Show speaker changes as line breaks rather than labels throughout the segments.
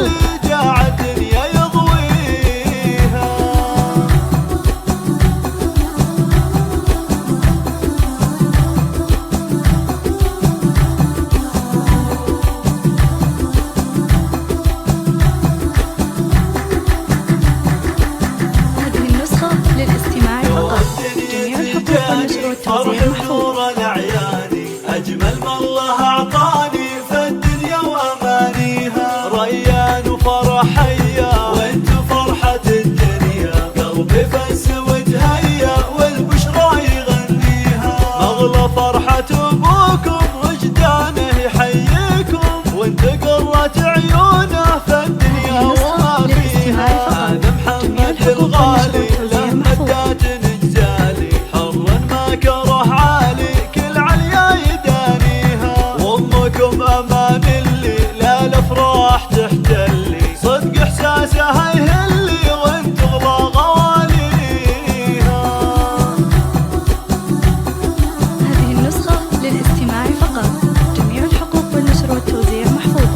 اللي جاع الدنيا يضويها.
هذه النسخة للاستماع فقط. جميع الحقوق والنشر والتوزيع محفوظ.
أجمل ما الله أعطاني فالدنيا وأمانيها. ريان وفرحية وانت فرحة الدنيا، قلبي فز وتهيأ والبشرى يغنيها. أغلى فرحة أبوكم وجدانه يحييكم، وانت قرة عيونه فالدنيا وما فيها. هذا محمد الغالي له مدات نجزالي، حر ما كره عالي كل عليا يدانيها. وامكم امان اللي لا الافراح تحتلي، صدق احساسها يهلي وانت اغلى غواليها.
هذه النسخة للاستماع فقط. جميع الحقوق والنشر والتوزيع محفوظ.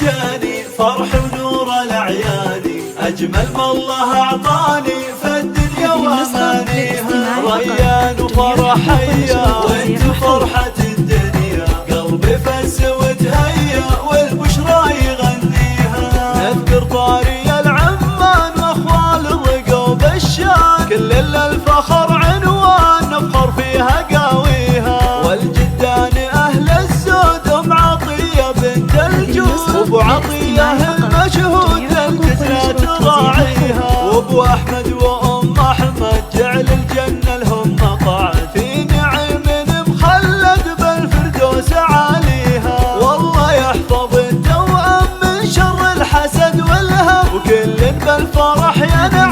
جاني فرح ونور الأعياني، أجمل ما الله أعطاني فالدنيا وأمانيها. ريان وفرحية وانت فرحة الدنيا، قلبي فز وتهيأ والبشرى يغنيها. نذكر طاري العمان وأخوال الرقوب الشان، كل الفخر عنوان نفخر فيها قاويها. والجدان أهل الزود أم عطية بنت الجود، وابو عطية المشهود الجزلة تراعيها. وابو احمد وام احمد جعل الجنة لهم مقعد، في نعيم مخلد بالفردوس عاليها. والله يحفظ التوأم من شر الحسد والهم، وكل بالفرح ينعم